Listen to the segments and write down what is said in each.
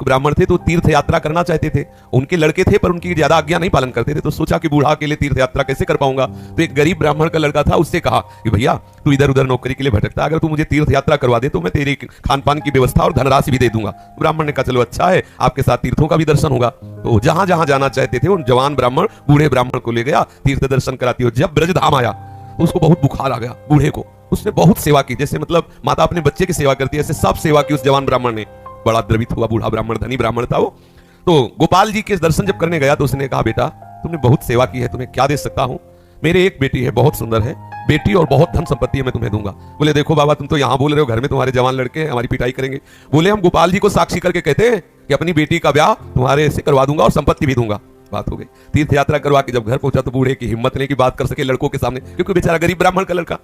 ब्राह्मण थे तो तीर्थ यात्रा करना चाहते थे। उनके लड़के थे पर उनकी ज्यादा आज्ञा नहीं पालन करते थे, तो सोचा कि बूढ़ा के लिए तीर्थ यात्रा कैसे कर पाऊंगा। तो एक गरीब ब्राह्मण का लड़का था, उससे कहा कि भैया तू इधर उधर नौकरी के लिए भटकता, अगर तू मुझे तीर्थ यात्रा करवा दे तो मैं तेरी खान पान की व्यवस्था और धनराशि भी दे दूंगा। ब्राह्मण ने कहा चलो अच्छा है, आपके साथ तीर्थों का भी दर्शन होगा। तो जहां जहां जाना चाहते थे उन जवान ब्राह्मण बूढ़े ब्राह्मण को ले गया, तीर्थ दर्शन कराती हो। जब ब्रज धाम आया तो उसको बहुत बुखार आ गया बूढ़े को। उसने बहुत सेवा की, जैसे मतलब माता अपने बच्चे की सेवा करती है, ऐसे सब सेवा की उस जवान ब्राह्मण ने। बड़ा द्रवित हुआ बूढ़ा ब्राह्मण, धनी ब्राह्मण था वो। तो गोपाल जी के दर्शन जब करने गया तो उसने कहा बेटा तुमने बहुत सेवा की है, तुम्हें क्या दे सकता हूं? मेरे एक बेटी है, बहुत सुंदर है बेटी और बहुत धन संपत्ति है, मैं तुम्हें दूंगा। बोले देखो बाबा तुम तो यहाँ बोल रहे हो, घर में तुम्हारे जवान लड़के हैं, हमारी पिटाई करेंगे। बोले हम गोपाल जी को साक्षी करके कहते हैं कि अपनी बेटी का ब्याह तुम्हारे से करवा दूंगा और संपत्ति भी दूंगा। बात हो गई। तीर्थ यात्रा करवा के जब घर पहुंचा तो बूढ़े की हिम्मत नहीं कि बात कर सके लड़कों के सामने, क्योंकि बेचारा गरीब ब्राह्मण का लड़का।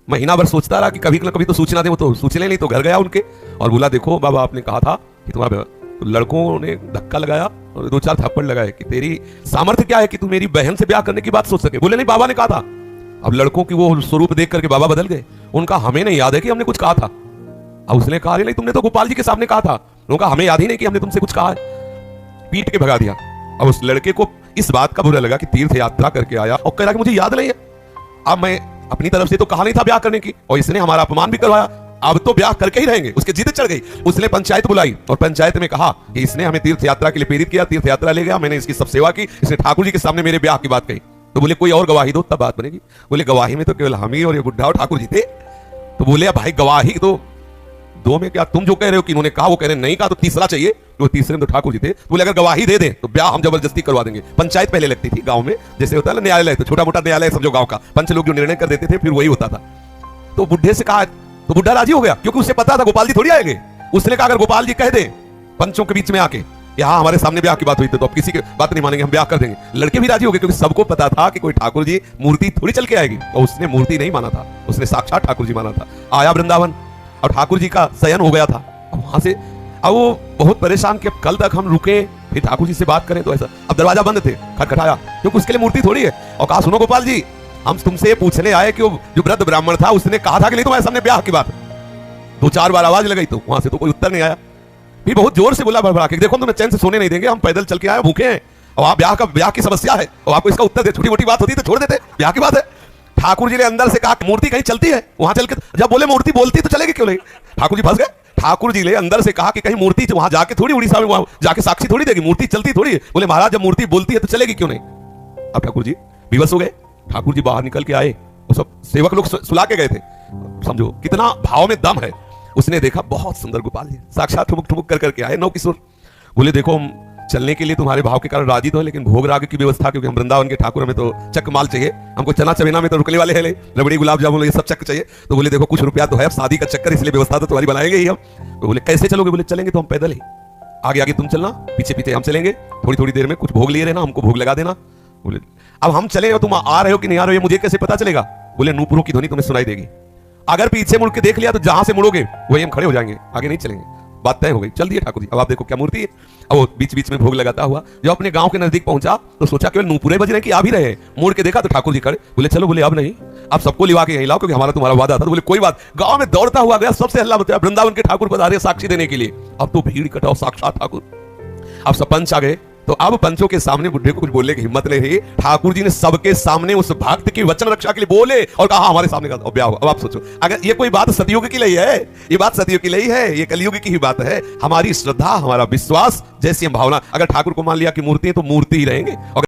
महीना भर सोचता रहा कि कभी न कभी तो सूचना दे, वो तो सूचने नहीं। तो घर गया उनके और बोला देखो बाबा आपने कहा था कि तुम्हारा, तो लड़कों ने धक्का लगाया और 2-4 थप्पड़ लगाए कि तेरी सामर्थ्य क्या है कि तू मेरी बहन से ब्याह करने की बात सोच सके। बोले नहीं बाबा ने कहा था। अब लड़कों की वो स्वरूप देख करके बाबा बदल गए। उनका हमें नहीं याद है कि हमने कुछ कहा था। अब उसने कहा नहीं तुमने तो गोपाल जी के सामने कहा था। उनका हमें याद ही नहीं कि हमने तुमसे कुछ कहा है। पीट के भगा दिया। अब उस लड़के को इस बात का बुरा लगा कि तीर्थ यात्रा करके आया और कह रहा कि मुझे याद नहीं है। अब मैं अपनी तरफ से तो कहा नहीं था ब्याह करने की और इसने हमारा अपमान भी करवाया, अब तो ब्याह करके ही रहेंगे। उसके जिद चढ़ गई। उसने पंचायत बुलाई और पंचायत में कहा कि इसने हमें तीर्थ यात्रा के लिए प्रेरित किया, तीर्थ यात्रा ले गया, मैंने इसकी सब सेवा की, इसने ठाकुर जी के सामने मेरे ब्याह की बात कही। तो बोले कोई और गवाही दो तब बात बनेगी। बोले गवाही में तो केवल हम ही और ये बुढ़ा और ठाकुर जी थे। तो बोले भाई गवाही तो दो में क्या, तुम जो कह रहे हो कि इन्होंने कहा वो कह रहे नहीं कहा, तो तीसरा चाहिए। तो तीसरे में तो ठाकुर जी थे। बोले अगर गवाही दे दें तो ब्याह हम जबरदस्ती करवा देंगे। पंचायत पहले लगती थी गांव में, जैसे होता है ना न्यायालय, तो छोटा मोटा न्यायालय समझो गांव का, पंच लोग जो निर्णय कर देते थे फिर वही होता था। तो बुढ़े से कहा, तो बुढ़ा राजी हो गया क्योंकि उसे पता था गोपाल जी थोड़ी आएंगे। उसने कहा अगर गोपाल जी कह दे पंचों के बीच में आके यहाँ हमारे सामने ब्याह की बात हुई थी तो अब किसी की बात नहीं मानेंगे, हम ब्याह कर देंगे। लड़के भी राजी हो गए क्योंकि सबको पता था कि कोई ठाकुर जी मूर्ति थोड़ी चल के आएगी। और उसने मूर्ति नहीं माना था, उसने साक्षात ठाकुर जी माना था। आया वृंदावन और ठाकुर जी का शयन हो गया था। वहां से अब वो बहुत परेशान कि अब कल तक हम रुके फिर ठाकुर जी से बात करें तो ऐसा। अब दरवाजा बंद थे, खटखटाया क्योंकि उसके लिए मूर्ति थोड़ी है। और कहा सुनो गोपाल जी हम तुमसे पूछने आए कि वो जो वृद्ध ब्राह्मण था उसने कहा था कि नहीं तुम्हारे सामने ब्याह की बात। 2-4 बार आवाज लगाई तो वहां से तो कोई उत्तर नहीं आया। फिर बहुत जोर से बोला भड़बड़ा के देखो तुम्हें चैन से सोने नहीं देंगे, हम पैदल चल के आए, भूखे हैं और आप ब्याह की समस्या है और आपको इसका उत्तर दे। छोटी मोटी बात होती तो छोड़ देते, ब्याह की बात है। ठाकुर जी ने अंदर से कहा मूर्ति कहीं चलती है, वहां चल के जब बोले मूर्ति बोलती तो चलेगी क्यों नहीं। ठाकुर जी फंस गए। ठाकुर जी ने अंदर से कहा कि कहीं मूर्ति वहां जाके थोड़ी उड़ीसा में वहां जाके साक्षी थोड़ी देगी, मूर्ति चलती थोड़ी है। बोले महाराज जब मूर्ति बोलती है तो चलेगी क्यों नहीं। अब ठाकुर जी विवश हो गए। ठाकुर जी बाहर निकल के आए, वो सब सेवक लोग सुला के गए थे। समझो कितना भाव में दम है। उसने देखा बहुत सुंदर गोपाल जी साक्षात ठुमुक ठुमुक कर करके आए, नौ किशोर। बोले देखो हम चलने के लिए तुम्हारे भाव के कारण राजी तो है, लेकिन भोग राग की व्यवस्था, क्योंकि हम वृंदावन के ठाकुर, हमें तो चक माल चाहिए, हमको चना चवेना में तो रुकने वाले हैं, रबड़ी गुलाब जामुन ये सब चक चाहिए। तो बोले देखो कुछ रुपया तो है, अब शादी का चक्कर, इसलिए व्यवस्था तो तुम्हारी बनाएंगे ही हम। तो बोले कैसे चलोगे। बोले चलेंगे तो हम पैदल ही, आगे आगे तुम चलना, पीछे पीछे हम चलेंगे, थोड़ी थोड़ी देर में कुछ भोग लिए रहना, हमको भोग लगा देना। बोले अब हम चले और तुम आ रहे हो कि नहीं आ रहे हो मुझे कैसे पता चलेगा। बोले नूपुरों की ध्वनि तुम्हें सुनाई देगी, अगर पीछे मुड़ के देख लिया तो जहां से मुड़ोगे वही हम खड़े हो जाएंगे, आगे नहीं चलेंगे। बात तय हो गई। चल दिए ठाकुर जी। अब आप देखो क्या मूर्ति है। अब वो बीच बीच में भोग लगाता हुआ जब अपने गांव के नजदीक पहुंचा तो सोचा केवल नूपुरे बज रहे कि आ भी रहे। मुड़ के देखा तो ठाकुर जी खड़े। बोले चलो, बोले अब नहीं, अब सबको लिवा के यहीं लाओ क्योंकि हमारा तुम्हारा वादा था। तो बोले कोई बात। गांव में दौड़ता हुआ गया, सबसे हल्ला बताया वृंदावन के ठाकुर पधारे साक्षी देने के लिए। अब तो भीड़ इकट्ठा, साक्षात ठाकुर। अब सब पंच आ गए। तो अब पंचों के सामने बुढ़े को कुछ बोलने की हिम्मत नहीं रही। ठाकुर जी ने सबके सामने उस भक्त की वचन रक्षा के लिए बोले और कहा हमारे सामने का ब्याह हुआ। अब आप सोचो, अगर ये कोई बात सतयुग की नहीं है, ये बात सतयुग की नहीं है, ये कलयुग की ही बात है। हमारी श्रद्धा, हमारा विश्वास, जैसी हम भावना, अगर ठाकुर को मान लिया कि मूर्ति है तो मूर्ति ही रहेंगे।